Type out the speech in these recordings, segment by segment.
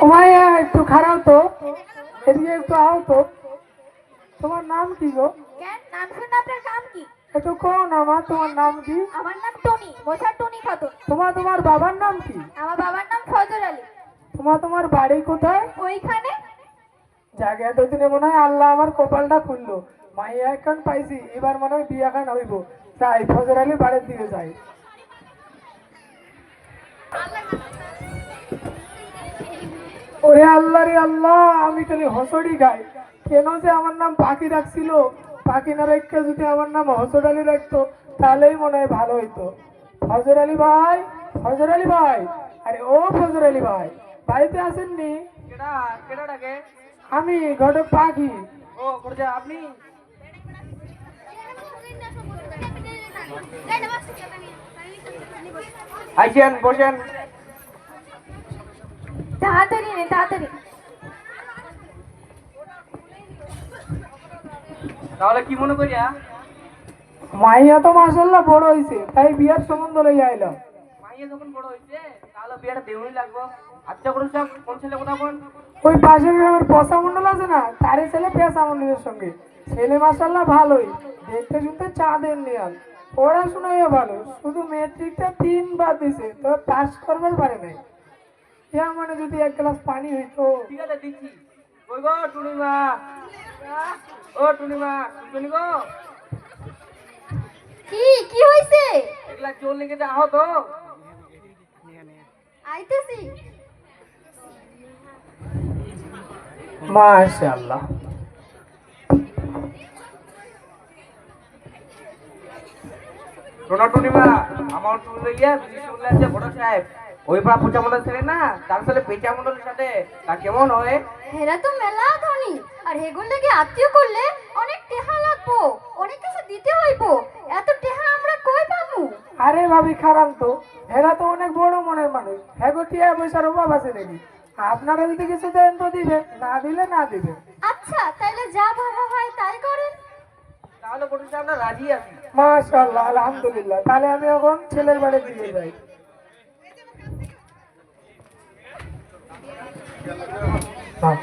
ও মাইয়া একটু খারাপ তো, এদিকে একটু আও তো। তোমার নাম কি গো? কেন নাম শুনে আপনার নাম কি? একটু কও না মা, তোমার নাম কি? আমার নাম টনি, মোছার টনি খাতুন। তোমার বাবার নাম কি? আমার বাবার নাম ফজর আলী। তোমার বাড়ি কোথায়? ওইখানে। জায়গা এতদিনে মনে হয় আল্লাহ আমার কপালটা খুললো, মাইয়া এখন পাইছি, এবার মনে হয় বিয়া খান হইব। যাই ফজর আলী বাড়ির দিকে যাই। ওরে আল্লাহ রে আল্লাহ, আমি খালি হসড়ি গাই। কেন যে আমার নাম পাখি রাখছিল, পাখি না রেখে যদি আমার নাম হসড় আলী রাখতো তাহলেই মনে হয় ভালো হইতো। ফজর আলী ভাই, ফজর আলী ভাই, আরে ও ফজর আলী ভাই, বাড়িতে আসেননি? কেডা কেডা ডাকে? আমি ঘটক পাখি। ও করজা আপনি? আইসেন বসেন। তাড়াতাড়ি নে তাড়াতাড়ি। তাহলে কি মনে করিয়া? মাইয়া তো মাশাআল্লাহ বড় হইছে, তাই বিয়ার সম্বন্ধ লইয়া আইলাম। মাইয়া যখন বড় হইছে তাহলে বিয়েটা দেউনি লাগবো। আচ্ছা করুন সাহেব, কোন ছেলে কথা বল? ওই পাশের গ্রামের পচা মন্ডল আছে না, তারই ছেলে পেঁচা মন্ডলের সঙ্গে। ছেলে মাশাআল্লাহ ভালোই, দেখতে শুনতে চাঁদের নিয়াল, পড়াশোনায় ভালো, শুধু মেট্রিকটা 3 বার দিছে, তো পাস করবার পারে নাই। ইয়া মানে যদি এক গ্লাস পানি হইতো। ঠিক আছে দিচ্ছি। কই গো টুনিমা? ও টুনিমা, টুনি গো, কি কি হইছে? এগুলা চোর লেগে যা আহো তো। আইতেছি। মাশাআল্লাহ। শোনো টুনিমা, আমার টুন লইয়া বিজি শুনলে আছে বড় সাহেব। ওই পা পচা মন্ডল ছেলে না, তার সাথে পেঁচা মন্ডলের সাথে তা কেমন হয়? হেরা তো মেলা ধনী, আর হেগুন লেগে আত্মীয় করলে অনেক টেহা লাগবো, অনেক কিছু দিতে হইবো। এত টেহা আমরা কই পামু? আরে ভাবি খারাপ তো, এরা তো অনেক বড় মনের মানুষ, হ্যাগো টিয়া পয়সার অভাব আছে নাকি? আপনারা যদি কিছু দেন তো দিবে, না দিলে না দিবে। আচ্ছা তাইলে যা ভালো হয় তাই করেন। তাহলে বড় সাহেব আমরা রাজি আছি। মাশাআল্লাহ, আলহামদুলিল্লাহ। তাহলে আমি এখন ছেলের বাড়ির দিকে যাই। হ্যাঁ।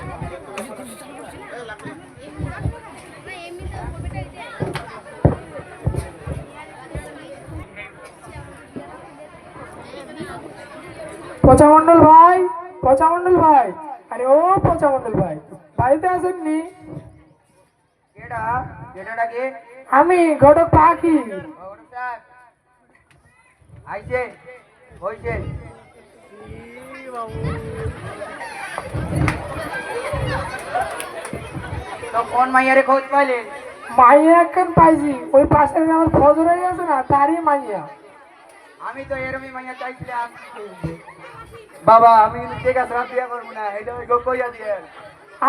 পচামন্ডল ভাই, পচামন্ডল ভাই, আরে ও পচামন্ডল ভাই, বাড়িতে আসেননি? কেডা কেডা ডাকে? আমি ঘটক পাখি। বড় সাহেব আইছে হইছে। তো কোন মাইয়ারে খোঁজ পাইলেন? মাইয়া এখন পাইছি, ওই পাশের আমার ফজর হয়ে আছে না, তারই মাইয়া। আমি তো এরমই মাইয়া চাইছিলাম। বাবা আমি কিন্তু ঠিক আছে, বিয়ে করবো না, এটা ওই কইয়া দিয়ে।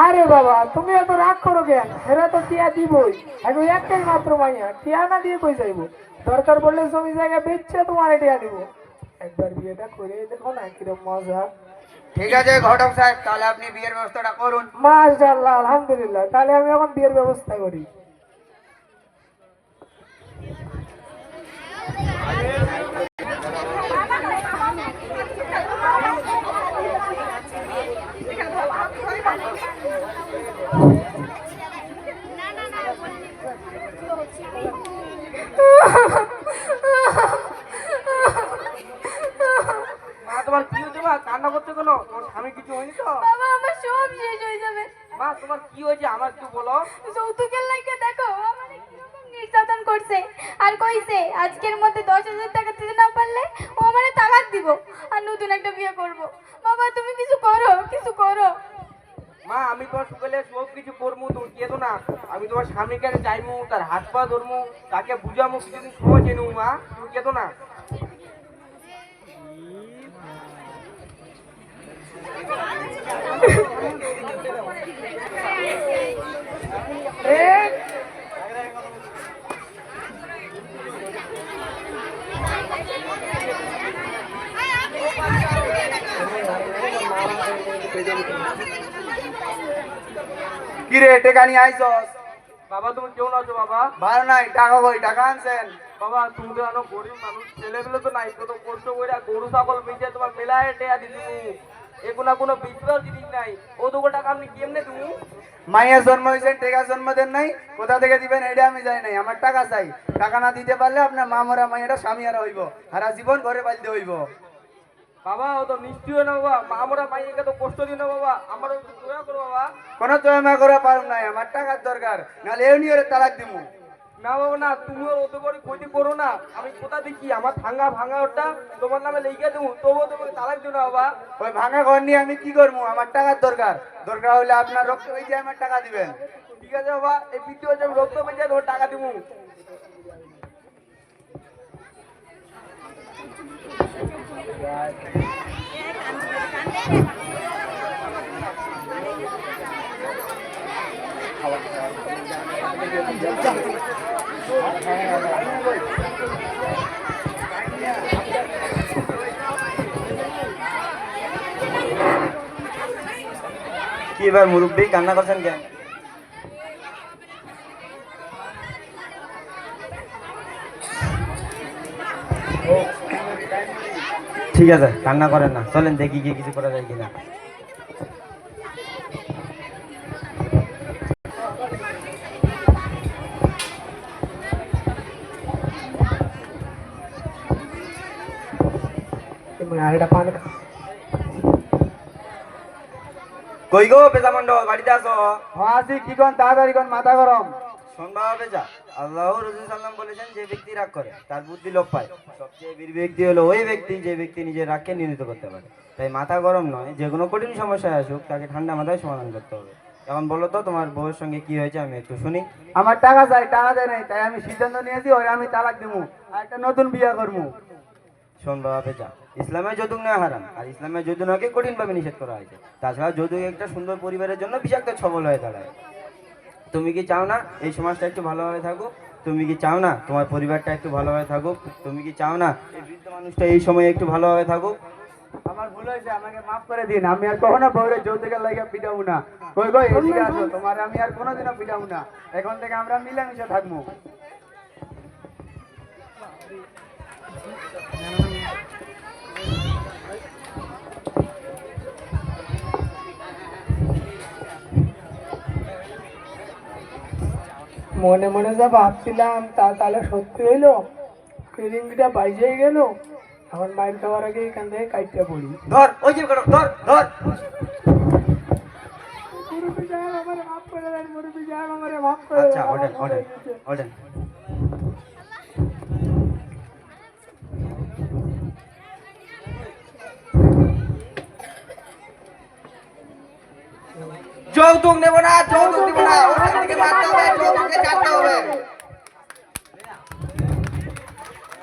আরে বাবা তুমি এত রাগ করো কেন, হেরা তো টিয়া দিবই, এখন একটাই মাত্র মাইয়া, টিয়া না দিয়ে কই যাইবো? দরকার পড়লে জমি জায়গা বেচছে তোমার টিয়া দিব। একবার বিয়েটা করে দেখো না কিরকম মজা। ঠিক আছে ঘটক সাহেব, তাহলে আপনি বিয়ের ব্যবস্থাটা করুন। মাশাআল্লাহ, আলহামদুলিল্লাহ। তাহলে আমি এখন বিয়ের ব্যবস্থা করি। মা তোমার কি হয়েছে? মা কান্না করছো কেন? তোমার স্বামী কিছু হয়নি তো? বাবা আমার সব শেষ হয়ে যাবে। মা তোমার কি হয়েছে আমার একটু বলো। যৌতুকের লাইগা দেখো আমারে কিরকম নির্যাতন করছে, আর কইছে আজকের মধ্যে 10,000 টাকা দিতে না পারলে ও আমারে তালাক দিব আর নতুন একটা বিয়ে করব। বাবা তুমি কিছু করো, কিছু করো। মা আমি তোমার সকালে সব কিছু করবো, তুমি কেঁদো না। আমি তোমার স্বামীকে যাইমু, তার হাত পা ধরমু, তাকে বুঝামু, কিছুদিন সময় চেয়ে নেবো। মা তুমি কেঁদো না। কি রে টেকা নিয়ে আইছস? বাবা তুমি কেমন আছো বাবা? ভালো নাই, টাকা কই? টাকা আনছেন? বাবা তুমি তো জানো গরিব মানুষ, ছেলেগুলো তো নাই, কত কষ্ট করে গরু ছাগল বেঁচে তোমার মেলায় টেয়া দিছি। এগুলা কোনো বিদ্যার জিনিস নাই। ও দুটো টাকা আপনি কেমনে দেবো? মাইয়ের জন্ম হয়েছেন, টেকা জন্ম দেন নাই, কোথা থেকে দিবেন এটা আমি জানি নাই। আমার টাকা চাই, টাকা না দিতে পারলে আপনার মা মরা মাইয়াটা স্বামী আর হইব, সারা জীবন ঘরে পালতে হইব। বাবা ও তো নিশ্চয় না বাবা, মা আমরা মাইকে তো কষ্ট দিই না বাবা, আমার একটু দয়া করো বাবা। কোনো চয়মা করে পারুম নাই, আমার টাকার দরকার, নাহলে এমনি ওরে তালাক দিমু। না বাবা না, তুমিও অত করে ক্ষতি করো না। আমি কোথা দেখি আমার ভাঙা ভাঙা ওটা তোমার নামে লিখে দেবো, তবুও তোমাকে তালাক দিও না বাবা। ওই ভাঙা ঘর নিয়ে আমি কি করবো? আমার টাকার দরকার, দরকার হলে আপনার রক্ত হয়েছে আমার টাকা দিবেন। ঠিক আছে বাবা, এই বৃত্তি হচ্ছে আমি রক্ত পেয়ে তোমার টাকা দিব। কি এবার মুরব্বী কান্না করছেন কেন? ঠিক আছে, কান্না করেন না, চলেন দেখি গিয়ে কিছু করা যায় কিনা। আরেকটা পান খা। কই গো পেজা মন্ডল, বাড়িতে আসো? আসি, কি কোন তাড়াতাড়ি কোন, মাথা গরম। শোন বাবা পেজা, আল্লাহ রাসূল সাল্লাল্লাহু বলেছেন যে ব্যক্তি রাগ করে তার বুদ্ধি লোপ পায়। সবচেয়ে বীর ব্যক্তি হলো ওই ব্যক্তি যে ব্যক্তি নিজের রাগকে নিয়ন্ত্রণ করতে পারে। তাই মাথা গরম নয়, যে কোনো কঠিন সমস্যায় আসুক তাকে ঠান্ডা মাথায় সমাধান করতে হবে। এখন বলো তো তোমার বউয়ের সঙ্গে কি হয়েছে, আমি একটু শুনি। আমার টাকা চাই, টাকা দেয় নাই, তাই আমি সিদ্ধান্ত নিয়েছি ওরে আমি তালাক দেবো আর একটা নতুন বিয়ে করবো। শোন বাবা পেজা, ইসলামে যৌতুক নেওয়া হারাম, আর ইসলামে যৌতুক নেওয়াকে কঠিনভাবে নিষেধ করা হয়েছে। তাছাড়া যৌতুক একটা সুন্দর পরিবারের জন্য বিষাক্ত ছবল হয়ে দাঁড়ায়। তুমি কি চাও না এই সমাজটা একটু ভালোভাবে থাকুক? তুমি কি চাও না তোমার পরিবারটা একটু ভালোভাবে থাকুক? তুমি কি চাও না এই বৃদ্ধ মানুষটা এই সময় একটু ভালোভাবে থাকুক? আমার ভুল হয়েছে, আমাকে মাফ করে দিন। আমি আর কখনো বউরে যৌতুকের লাগে পিটাবো না। কই কই এদিকে আসো, তোমার আমি আর কোনোদিনও পিটাবো না। এখন থেকে আমরা মিলেমিশে থাকবো। মনে মনে যা ভাবছিলাম তা তাহলে সত্যি হইলো, ফিরিংটা বাইজেই গেল। এখন মাইর খাওয়ার আগে এখান থেকে কাইটটা পড়ি। ধর, ওই যে করো, ধর ধর। মুরব্বি সাহেব আমারে মাফ করে দেন, মুরব্বি সাহেব আমারে মাফ করে দেন। আচ্ছা, ওঠেন ওঠেন ওঠেন। যৌতুক নেব না,